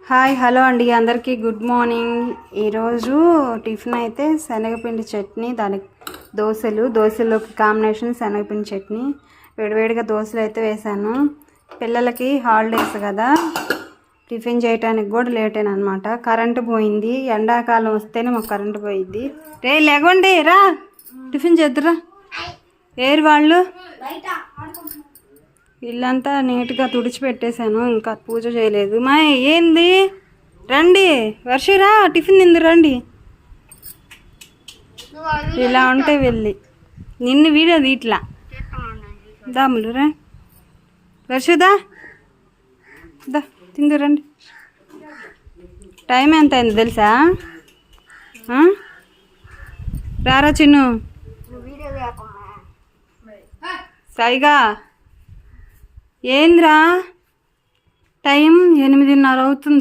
Hi hello అండి, అందరికీ good morning. ఈరోజు టిఫిన్ అయితే శనగపిండి చట్నీ, దానికి దోశలోకి కాంబినేషన్ శనగపిండి చట్నీ. వేడివేడిగా దోశలు అయితే వేసాను. పిల్లలకి హాలిడేస్ కదా, టిఫిన్ చేయడానికి కూడా లేటేనమాట. కరెంటు పోయింది. ఎండాకాలం వస్తేనే మాకు కరెంటు పోయిద్ది. రే లేకండి, రా టిఫిన్ చేద్దురా. ఏరు వాళ్ళు ఇల్లంతా నీట్గా తుడిచిపెట్టేశాను, ఇంకా పూజ చేయలేదు. మా ఏంది, రండి వర్షరా టిఫిన్ తింది రండి. ఇలా ఉంటే వెళ్ళి నిన్ను వీడియో ఇట్లా దాములు రా వర్షదా దా తిందు రండి. టైం ఎంత అయింది తెలుసా? రారా చిన్ను సైగా. ఏంద్రా టైం 8:30 అవుతుంది.